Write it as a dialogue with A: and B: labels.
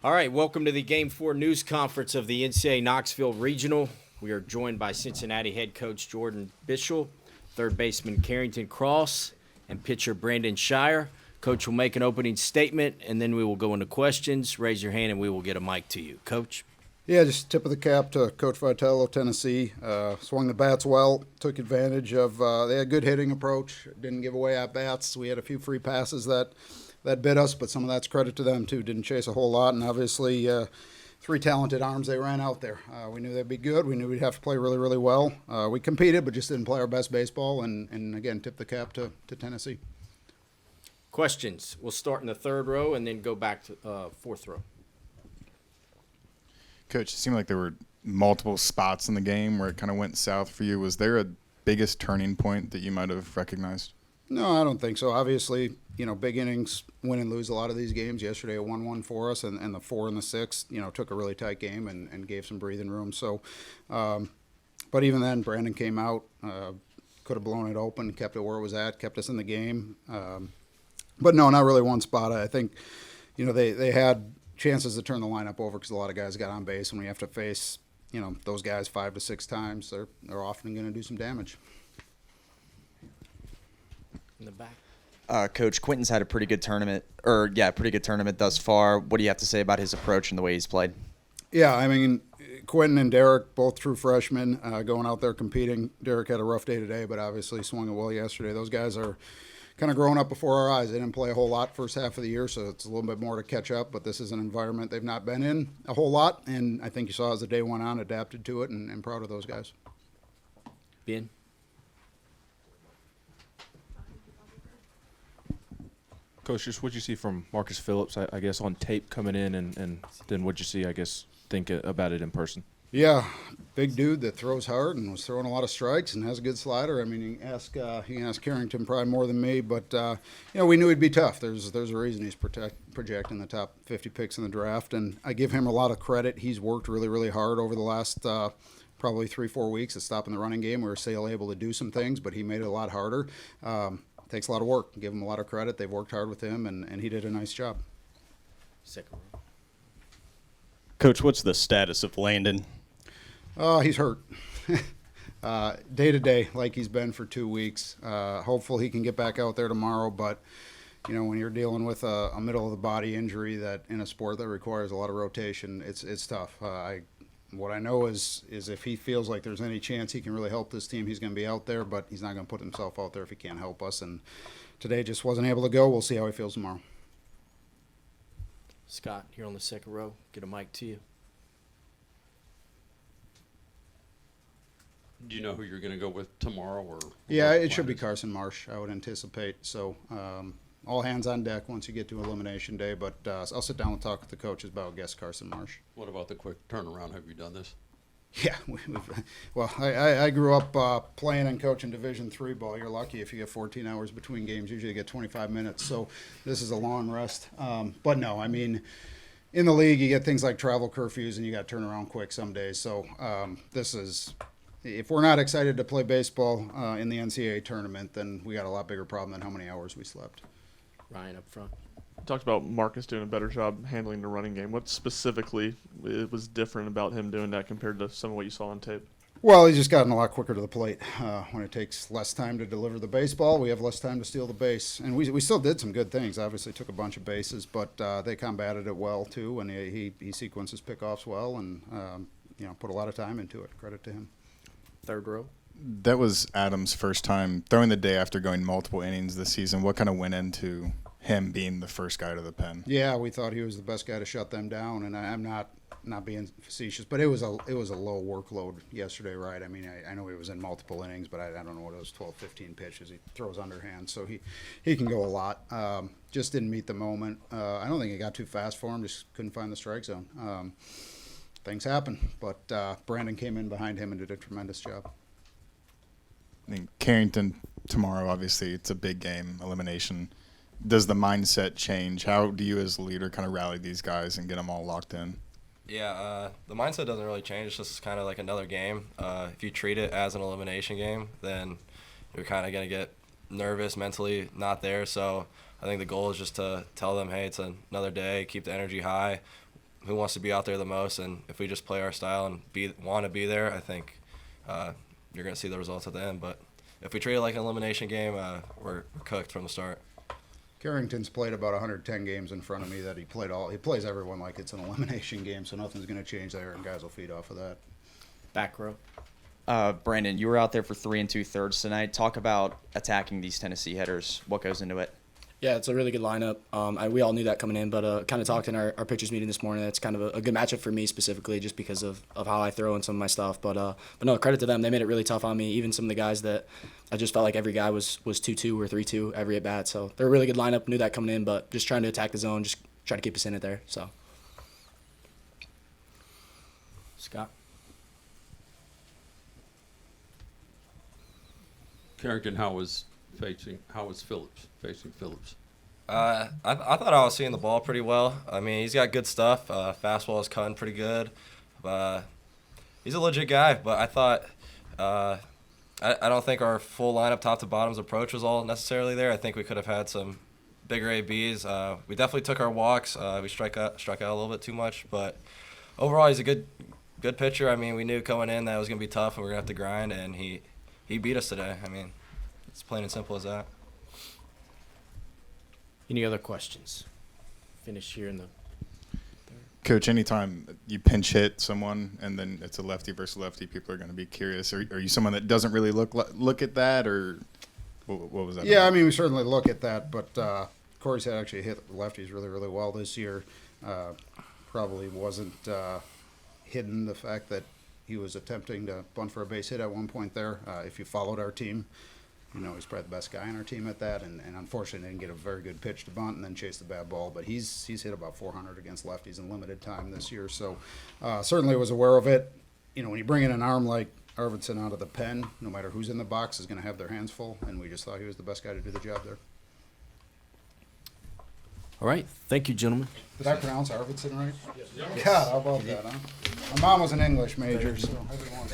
A: All right, welcome to the Game 4 news conference of the NCAA Knoxville Regional. We are joined by Cincinnati head coach Jordan Bischel, third baseman Carrington Cross, and pitcher Brandon Shire. Coach will make an opening statement, and then we will go into questions. Raise your hand, and we will get a mic to you. Coach?
B: Yeah, just tip of the cap to Coach Vitello, Tennessee. Swung the bats well, took advantage of they had a good hitting approach, didn't give away at-bats. We had a few free passes that bit us, but some of that's credit to them, too. Didn't chase a whole lot, and obviously three talented arms they ran out there. We knew they'd be good. We knew we'd have to play really, really well. We competed, but just didn't play our best baseball, and again, tip the cap to Tennessee.
A: Questions. We'll start in the third row and then go back to fourth row.
C: Coach, it seemed like there were multiple spots in the game where it kind of went south for you. Was there a biggest turning point that you might have recognized?
B: No, I don't think so. Obviously, big innings win and lose a lot of these games. Yesterday, a 1-1 for us, and the 4 and the 6, took a really tight game and gave some breathing room. So, but even then, Brandon came out, could have blown it open, kept it where it was at, kept us in the game. But no, not really one spot. I think, they had chances to turn the lineup over because a lot of guys got on base, and we have to face, those guys 5 to 6 times. They're often going to do some damage.
A: In the back.
D: Coach, Quinton's had a pretty good tournament, thus far. What do you have to say about his approach and the way he's played?
B: Yeah, I mean, Quinton and Derek, both true freshmen, going out there competing. Derek had a rough day today, but obviously swung it well yesterday. Those guys are kind of growing up before our eyes. They didn't play a whole lot first half of the year, so it's a little bit more to catch up, but this is an environment they've not been in a whole lot, and I think you saw as the day went on, adapted to it, and proud of those guys.
A: Ben?
E: Coach, just what you see from Marcus Phillips, I guess, on tape coming in, and then what you see, I guess, think about it in person.
B: Yeah, big dude that throws hard and was throwing a lot of strikes and has a good slider. I mean, he can ask Carrington probably more than me, but we knew he'd be tough. There's a reason he's projecting the top 50 picks in the draft, and I give him a lot of credit. He's worked really, really hard over the last probably 3-4 weeks at stopping the running game. We were still able to do some things, but he made it a lot harder. Takes a lot of work. Give him a lot of credit. They've worked hard with him, and he did a nice job.
A: Second row.
F: Coach, what's the status of Landon?
B: He's hurt. Day to day, like he's been for 2 weeks. Hopefully he can get back out there tomorrow, but when you're dealing with a middle of the body injury that in a sport that requires a lot of rotation, it's tough. What I know is if he feels like there's any chance he can really help this team, he's going to be out there, but he's not going to put himself out there if he can't help us. And today just wasn't able to go. We'll see how he feels tomorrow.
A: Scott, here on the second row. Get a mic to you.
G: Do you know who you're going to go with tomorrow? Or
B: yeah, it should be Carson Marsh, I would anticipate. So all hands on deck once you get to elimination day, but I'll sit down and talk with the coaches about guest Carson Marsh.
G: What about the quick turnaround? Have you done this?
B: Yeah, well, I grew up playing and coaching Division III ball. You're lucky if you get 14 hours between games. Usually you get 25 minutes, so this is a long rest. But no, I mean, in the league you get things like travel curfews and you got to turn around quick some days. So this is, if we're not excited to play baseball in the NCAA tournament, then we got a lot bigger problem than how many hours we slept.
A: Ryan up front.
H: Talked about Marcus doing a better job handling the running game. What specifically was different about him doing that compared to some of what you saw on tape?
B: Well, he's just gotten a lot quicker to the plate. When it takes less time to deliver the baseball, we have less time to steal the base. And we still did some good things. Obviously took a bunch of bases, but they combated it well, too. And he sequences pickoffs well and, put a lot of time into it. Credit to him.
A: Third row.
C: That was Adam's first time throwing the day after going multiple innings this season. What kind of went into him being the first guy to the pen?
B: Yeah, we thought he was the best guy to shut them down, and I'm not being facetious, but it was a low workload yesterday, right? I mean, I know he was in multiple innings, but I don't know what it was, 12, 15 pitches. He throws underhand, so he can go a lot. Just didn't meet the moment. I don't think it got too fast for him, just couldn't find the strike zone. Things happen, but Brandon came in behind him and did a tremendous job.
C: I think Carrington tomorrow, obviously, it's a big game, elimination. Does the mindset change? How do you as a leader kind of rally these guys and get them all locked in?
I: Yeah, the mindset doesn't really change. It's just kind of like another game. If you treat it as an elimination game, then you're kind of going to get nervous, mentally not there. So I think the goal is just to tell them, hey, it's another day, keep the energy high. who wants to be out there the most. And if we just play our style and want to be there, I think you're going to see the results at the end. But if we treat it like an elimination game, we're cooked from the start.
B: Carrington's played about 110 games in front of me that he plays everyone like it's an elimination game, so nothing's going to change there, and guys will feed off of that.
A: Back row.
D: Brandon, you were out there for 3 2/3 tonight. Talk about attacking these Tennessee hitters. What goes into it?
J: Yeah, it's a really good lineup. We all knew that coming in, but kind of talked in our pitchers meeting this morning. It's kind of a good matchup for me specifically, just because of how I throw in some of my stuff. But no, credit to them. They made it really tough on me. Even some of the guys that I just felt like every guy was 2-2 or 3-2 every at bat. So they're a really good lineup. Knew that coming in, but just trying to attack the zone, just try to keep us in it there. So.
A: Scott.
G: Carrington, how was Phillips facing Phillips?
I: I thought I was seeing the ball pretty well. I mean, he's got good stuff. Fastball is cutting pretty good. He's a legit guy, but I thought I don't think our full lineup top to bottom's approach was all necessarily there. I think we could have had some bigger ABs. We definitely took our walks. We struck out a little bit too much, but overall he's a good pitcher. I mean, we knew going in that it was going to be tough and we are going to have to grind, and he beat us today. I mean, it's plain and simple as that.
A: Any other questions? Finish here in the
C: Coach, anytime you pinch hit someone and then it's a lefty versus lefty, people are going to be curious. Are you someone that doesn't really look at that, or what was that?
B: Yeah,
C: about?
B: I mean, we certainly look at that, but Corey's had actually hit lefties really, really well this year. Probably wasn't hidden the fact that he was attempting to bunt for a base hit at one point there. If you followed our team, you know he's probably the best guy on our team at that, and unfortunately didn't get a very good pitch to bunt and then chase the bad ball. But he's hit about 400 against lefties in limited time this year, so certainly was aware of it. You know, when you bring in an arm like Arvidsson out of the pen, no matter who's in the box is going to have their hands full, and we just thought he was the best guy to do the job there.
A: All right. Thank you, gentlemen.
B: Did I pronounce Arvidsson right? Yes. God, how about that, huh? My mom was an English major, so everyone